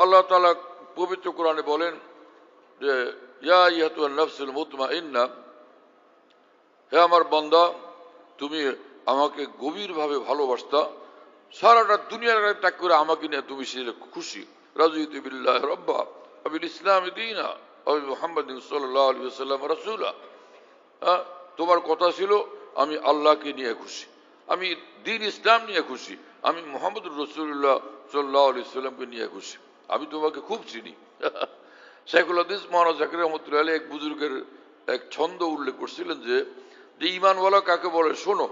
আল্লাহ তাআলা পবিত্র কোরআনে বলেন যে ইয়া আইয়াতুন নাফসুল মুতমাইন্না, হে আমার বান্দা তুমি আমাকে গভীরভাবে ভালোবাসতা, সারাটা দুনিয়ার ত্যাগ করে আমাকে নিয়ে তুমি সেটা খুশি। রাযিতু বিল্লাহি রাব্বা ওয়া বিল ইসলামি দীনা ওয়া বি মুহাম্মাদিন সাল্লাল্লাহু আলাইহি ওয়াসাল্লাম রাসূলা। তোমার কথা ছিল আমি আল্লাহকে নিয়ে খুশি, আমি দ্বীন ইসলাম নিয়ে খুশি, আমি মুহাম্মদুর রাসূলুল্লাহ সাল্লাল্লাহু আলাইহি ওয়াসাল্লামকে নিয়ে খুশি, আমি তোমাকে খুব চিনি। শাইখুল হাদিস মাওলানা জাকির রহমাতুল্লাহ আলাইহি এক বুজুর্গের এক ছন্দ উল্লেখ করছিলেন যে ঈমানওয়ালা কাকে বলে শোনো,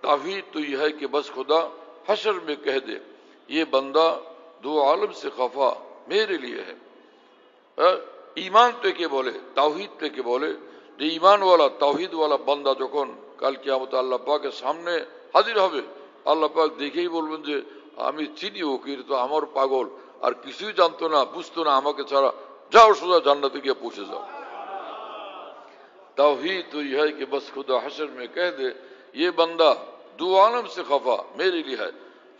তাওহীদ তো ইহ है कि बस खुदा हशर में कह दे ये बंदा दो आलम से खफा मेरे लिए है। ঈমান তো একে বলে, তাওহীদ তো একে বলে যে ঈমানওয়ালা তাওহীদওয়ালা বান্দা যখন কাল কিয়ামতে আল্লাহ পাকের সামনে হাজির হবে, আল্লাহ পাক দেখেই বলবেন যে আমি চিনি ওকে, তো আমার পাগল, আর কিছুই জানতো না বুঝতো না আমাকে ছাড়া, যাও সোজা জান্নাতে গিয়ে পৌঁছে যাও। ताहीद तो यह है कि बस खुदा हशर में कह दे ये बंदा दो आलम से खफा मेरे लिए है,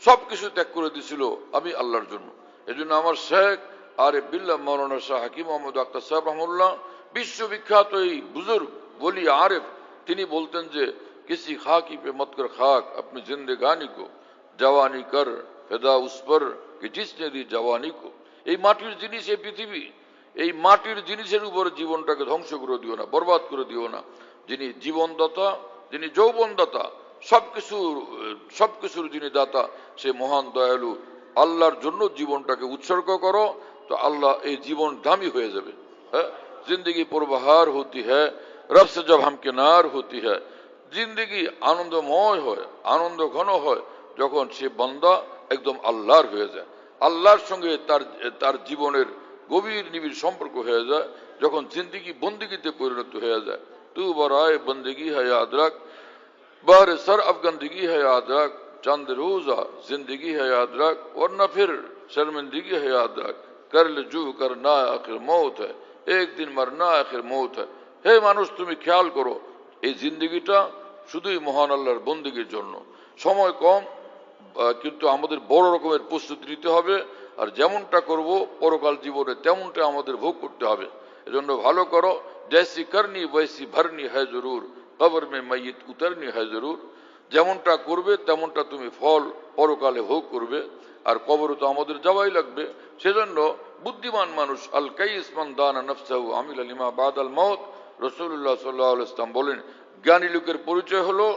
सब কিছু ত্যাগ করে দিছিল আমি আল্লাহর জন্য। এজন্য আমার শেখ আরিফ বিল্লাহ মাওলানা শাহ হাকিম মোহাম্মদ আক্তার সাহেব রহমাতুল্লাহ বিশ্ববিখ্যাত এই বুজুর্গ বলি আরিফ, তিনি বলতেন যে किसी खाकी पे मत कर खाक अपनी जिंदगानी को जवानी कर फिदा उस पर कि जिसने दी जवानी को। এই মাটির জিনিস এই পৃথিবী, এই মাটির জিনিসের উপরে জীবনটাকে ধ্বংস করে দিও না, বরবাদ করে দিও না। যিনি জীবনদাতা, যিনি যৌবনদাতা, সবকিছুর যিনি দাতা, সে মহান দয়ালু আল্লাহর জন্য জীবনটাকে উৎসর্গ করো, তো আল্লাহ এই জীবন দামি হয়ে যাবে। হ্যাঁ, जिंदगी पुरबहार होती है रब से जब हम किनार होती है। जिंदगी আনন্দময় হয়, আনন্দ ঘন হয় যখন সে বান্দা একদম আল্লাহর হয়ে যায়, আল্লাহর সঙ্গে তার জীবনের গভীর নিবিড় সম্পর্ক হয়ে যায়, যখন জিন্দিগি বন্দিগিতে পরিণত হয়ে যায়। তু বরায় বন্দিগি है याद रख बाहर सर अफगंदगी है याद रख चंद रोजा जिंदगी है याद रख वरना फिर शर्मिंदगी है याद रख कर ले जू करना आखिर मौत है एक दिन मरना आखिर मौत है। হে মানুষ তুমি খেয়াল করো, এই জিন্দিগিটা শুধুই মহান আল্লাহর বন্দিগির জন্য। সময় কম, কিন্তু আমাদের বড় রকমের প্রস্তুতি নিতে হবে, আর যেমনটা করব পরকাল জীবনে তেমনটা আমাদের ভোগ করতে হবে। এজন্য ভালো করো, জৈসি করনি বৈসি ভরনি হ্যায় জরুর কবর মে মাইয়িত উতরনি হ্যায় জরুর। যেমনটা করবে তেমনটা তুমি ফল পরকালে ভোগ করবে, আর কবরে তো আমাদের যাওয়াই লাগবে। সেজন্য বুদ্ধিমান মানুষ আল কাইস মান দানা নফসাহু আমিল লিমা বাদাল মউত, রাসূলুল্লাহ সাল্লাল্লাহু আলাইহি ওয়াসাল্লাম বলেন জ্ঞানী লোকের পরিচয় হলো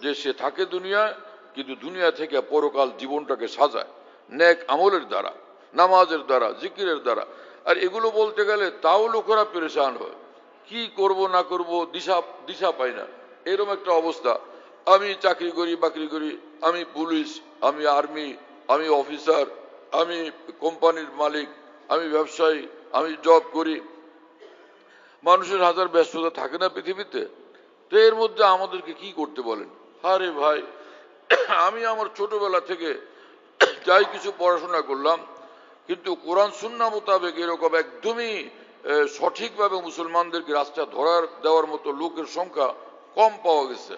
যে সে থাকে দুনিয়ায়, কিন্তু দুনিয়া থেকে পরকাল জীবনটাকে সাজায় নেক আমলের দ্বারা, নামাজের দ্বারা, জিকিরের দ্বারা। আর এগুলো বলতে গেলে তাও লোকেরা পেরেশান হয়, কি করব না করব দিশা পাই না, এরকম একটা অবস্থা। আমি চাকরি করি বাকরি করি, আমি পুলিশ, আমি আর্মি, আমি অফিসার, আমি কোম্পানির মালিক, আমি ব্যবসায়ী, আমি জব করি। মানুষের হাজার ব্যস্ততা থাকে না পৃথিবীতে, তো এর মধ্যে আমাদেরকে কি করতে বলেন? আরে ভাই, আমি আমার ছোটবেলা থেকে যাই কিছু পড়াশোনা করলাম, কিন্তু কোরআন সুন্নাহ মোতাবেক এরকম একদমই সঠিকভাবে মুসলমানদেরকে রাস্তা দেওয়ার মতো লোকের সংখ্যা কম পাওয়া গেছে,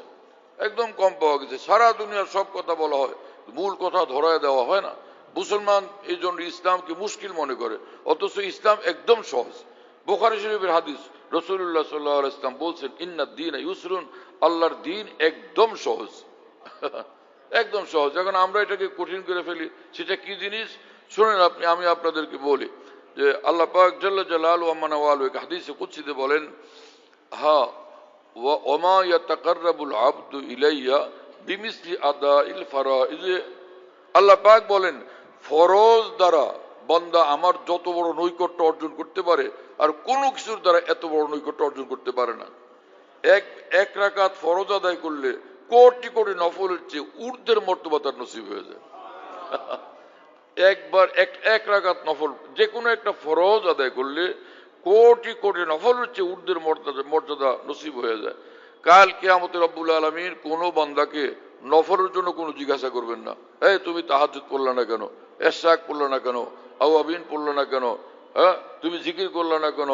একদম কম পাওয়া গেছে। সারা দুনিয়ার সব কথা বলা হয়, মূল কথা ধরায় দেওয়া হয় না। মুসলমান এই জন্য ইসলামকে মুশকিল মনে করে, অথচ ইসলাম একদম সহজ। বুখারী শরীফের হাদিস, রাসূলুল্লাহ সাল্লাল্লাহু আলাইহি ওয়াসাল্লাম বলছেন ইন্নাদ দীন ইউসরুন, আল্লাহর দিন একদম সহজ, একদম সহজ। এখন আমরা এটাকে কঠিন করে ফেলি। সেটা কি জিনিস শুনেন আপনি, আমি আপনাদেরকে বলি যে আল্লাহ পাক জাল্লা জালালুহু ওয়া মানাওয়ালু এক হাদিসে কুদসিতে বলেন, হা ওয়া মা ইয়াতাকাররাবুল আবদু ইলাইয়া বিমিসলি আদাইল ফারাইজ। আল্লাহ পাক বলেন ফরজ দ্বারা বান্দা আমার যত বড় নৈকট্য অর্জন করতে পারে, আর কোনো কিছুর দ্বারা এত বড় নৈকট্য অর্জন করতে পারে না। এক রাকাত ফরজ আদায় করলে কোটি কোটি নফলের চেয়ে ঊর্ধ্বের মর্তবা তার নসিব হয়ে যায়। একবার এক রাকাত নফল, যে কোনো একটা ফরজ আদায় করলে কোটি কোটি নফলের চেয়ে ঊর্ধ্বের মর্যাদা নসিব হয়ে যায়। কাল কিয়ামতে রব্বুল আলামিন কোনো বান্দাকে নফলের জন্য কোনো জিজ্ঞাসা করবেন না, এই তুমি তাহাজ্জুদ পড়লে না কেন, ইশরাক পড়লে না কেন, আওয়াবিন পড়লে না কেন, হ্যাঁ তুমি জিকির করলে না কেন,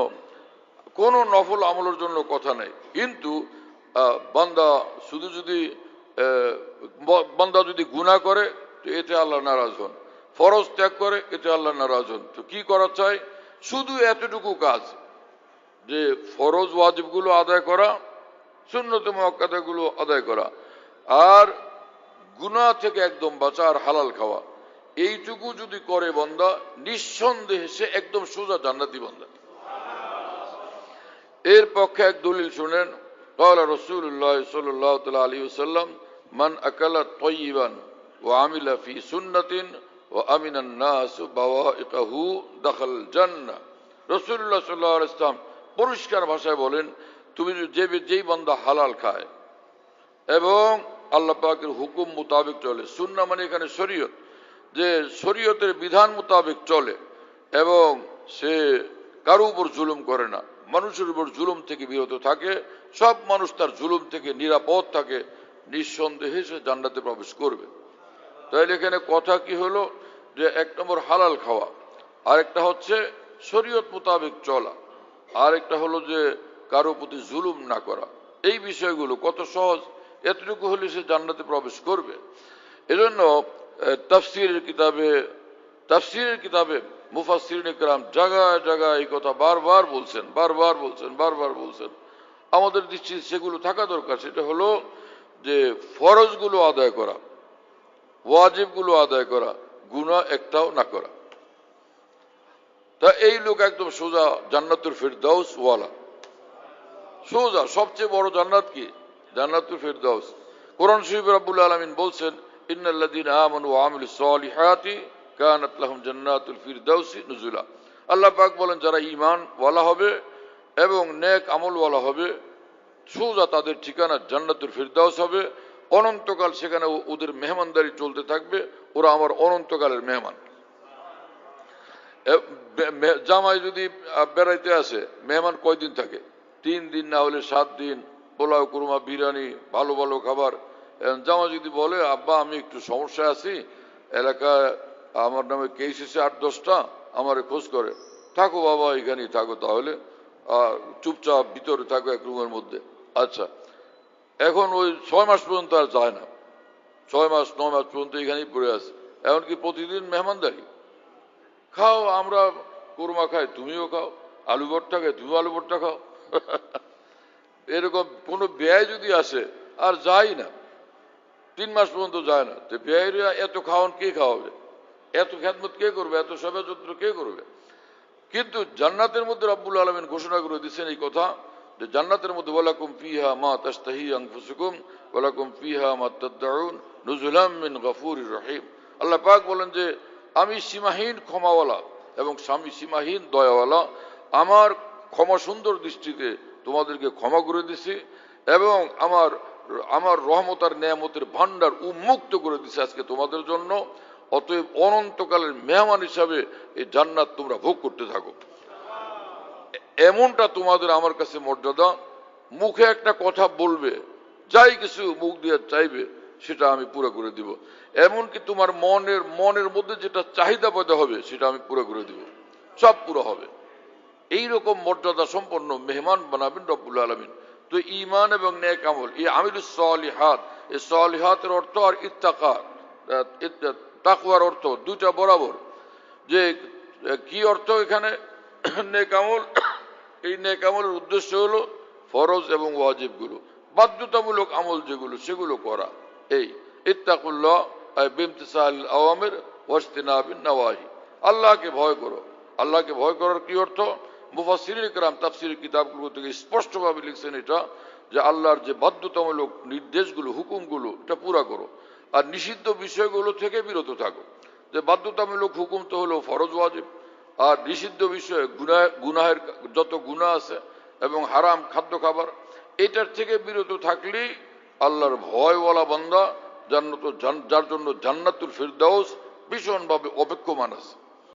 কোনো নফল আমলের জন্য কথা নেই। কিন্তু বান্দা বান্দা যদি গুনাহ করে তো এতে আল্লাহ নারাজ হন। ফরজ ত্যাগ করে, এতে আল্লাহ নারাজ হন। তো কি করা চাই? শুধু এতটুকু কাজ, যে ফরজ ওয়াজিবগুলো আদায় করা, সুন্নতে মুআক্কাদাগুলো আদায় করা, আর গুনাহ থেকে একদম বাঁচা, আর হালাল খাওয়া। এইটুকু যদি করে বান্দা, নিঃসন্দেহে সে একদম সোজা জান্নাতি বান্দা। এর পক্ষে এক দলিল শুনেন। قال رسول الله صلى الله عليه وسلم من أكل طيبا وعمل في سنة وأمن الناس بوائقه دخل الجنة। রাসূলুল্লাহ সাল্লাল্লাহু আলাইহি ওয়াসাল্লাম পরিষ্কার ভাষায় বলেন, তুমি যেই বান্দা হালাল খায় এবং আল্লাহ পাকের হুকুম মোতাবেক চলে, সুন্নাহ মানে এখানে শরীয়ত, যে শরীয়তের বিধান মোতাবেক চলে এবং সে কারো উপর জুলুম করে না, মানুষের উপর জুলুম থেকে বিরত থাকে, সব মানুষ তার জুলুম থেকে নিরাপদ থাকে, নিঃসন্দেহে সে জান্নাতে প্রবেশ করবে। তাইলে এখানে কথা কি হলো? যে এক নম্বর হালাল খাওয়া, আরেকটা হচ্ছে শরীয়ত মোতাবেক চলা, আরেকটা হলো যে কারো প্রতি জুলুম না করা। এই বিষয়গুলো কত সহজ, এতটুকু হলে সে জান্নাতে প্রবেশ করবে। এজন্য তাফসীরের কিতাবে মুফাসসিরিন ইকরাম জায়গায় জায়গায় এই কথা বারবার বলছেন। আমাদের দৃষ্টি সেগুলো থাকা দরকার। সেটা হলো যে ফরজগুলো আদায় করা, ওয়াজিবগুলো আদায় করা, গুনাহ একটাও না করা। তা এই লোক একদম সোজা জান্নাতুল ফিরদাউস ওয়ালা, সোজা। সবচেয়ে বড় জান্নাত কি? জান্নাতুল ফিরদাউস। কোরআন শরীফে রব্বুল আলামিন বলছেন, ইন্নাল্লাযীনা আমানু ওয়া আমিলুস সালিহাতি কানাত লাহুম জান্নাতুল ফিরদাউসি নুজুলা। আল্লাহ পাক বলেন, যারা ঈমান ওয়ালা হবে এবং নেক আমল ওয়ালা হবে, সোজা তাদের ঠিকানা জান্নাতুল ফিরদাউস হবে। অনন্তকাল সেখানে ওদের মেহমানদারি চলতে থাকবে, ওরা আমার অনন্তকালের মেহমান। জামাই যদি বেড়াইতে আসে, মেহমান কয়দিন থাকে? 3 দিন, না হলে 7 দিন। পোলাও, কুরমা, বিরিয়ানি, ভালো ভালো খাবার। জামাই যদি বলে, আব্বা আমি একটু সমস্যায় আছি, এলাকায় আমার নামে কেস এসে 8-10টা, আমার খোঁজ করে, থাকো বাবা এখানেই থাকো, তাহলে চুপচাপ ভিতরে থাকো এক রুমের মধ্যে। আচ্ছা, এখন ওই 6 মাস পর্যন্ত আর যায় না, 6 মাস 9 মাস পর্যন্ত এখানেই পড়ে আছে। এমনকি প্রতিদিন মেহমানদারি। খাও, আমরা কোরমা খাই, তুমিও খাও, আলু ভর্তা খাই, তুমিও আলু ভর্তা খাও। এরকম কোনো ব্যয় যদি আসে, আর যাই না, 3 মাস পর্যন্ত যায় না, তো ব্যয়ের এত খাওয়ান কে খাওয়াবে? এত খেদমত কে করবে? এত সেবা যত্ন কে করবে? কিন্তু জান্নাতের মধ্যে রব্বুল আলামিন ঘোষণা করে দিচ্ছেন এই কথা, যে জান্নাতের মধ্যে ওয়ালাকুম ফিহা মা তাশতাহি আনফুসুকুম ওয়ালাকুম ফিহা মা তাদউন নুজুলাম মিন গফুরির রহিম। আল্লাহ পাক বলেন যে আমি সীমাহীন ক্ষমাওয়ালা এবং স্বামী সীমাহীন দয়াওয়ালা, আমার ক্ষমা সুন্দর দৃষ্টিতে তোমাদেরকে ক্ষমা করে দিছি এবং আমার রহমত আর নেয়ামতের ভান্ডার উন্মুক্ত করে দিছে আজকে তোমাদের জন্য। অতএব অনন্তকালের মেহমান হিসাবে এই জান্নাত তোমরা ভোগ করতে থাকো। এমনটা তোমাদের আমার কাছে মর্যাদা। মুখে একটা কথা বলবে, যাই কিছু মুখ দিয়ে চাইবে, সেটা আমি পুরো করে দিব। এমনকি তোমার মনের মধ্যে যেটা চাহিদা পয়দা হবে, সেটা আমি পুরো করে দিব, সব পুরো হবে। এইরকম মর্যাদা সম্পন্ন মেহমান বানাবেন রব্বুল আলামিন। তো ঈমান এবং নেক আমল, এই আমিলুস সালিহাত, এই সালিহাতের অর্থ আর তাকওয়ার অর্থ দুইটা বরাবর। যে কি অর্থ এখানে? নেক আমল, এই নেক আমলের উদ্দেশ্য হলো ফরজ এবং ওয়াজিবগুলো, বাধ্যতামূলক আমল যেগুলো, সেগুলো করা। এই ইত্তাকুল্লাহ বিমতিসালিল আওয়ামির ওয়াজতিনাবিন নওয়াহি, আল্লাহকে ভয় করো। আল্লাহকে ভয় করার কি অর্থ? মুফাসসিরিন ইকরাম তাফসীরের কিতাবগুলো থেকে স্পষ্টভাবে লিখছেন এটা, যে আল্লাহর যে বাধ্যতামূলক নির্দেশগুলো, হুকুমগুলো, এটা পুরা করো, আর নিষিদ্ধ বিষয়গুলো থেকে বিরত থাকো। যে বাধ্যতামূলক হুকুম তো হলো ফরজ ওয়াজিব, আর নিষিদ্ধ বিষয়ে গুনাহের যত গুনাহ আছে এবং হারাম খাদ্য খাবার, এটার থেকে বিরত থাকলেই আল্লাহর ভয়ওয়ালা বান্দা, যার জন্য জান্নাতুল ফিরদাউস ভীষণভাবে অপেক্ষমান আছে।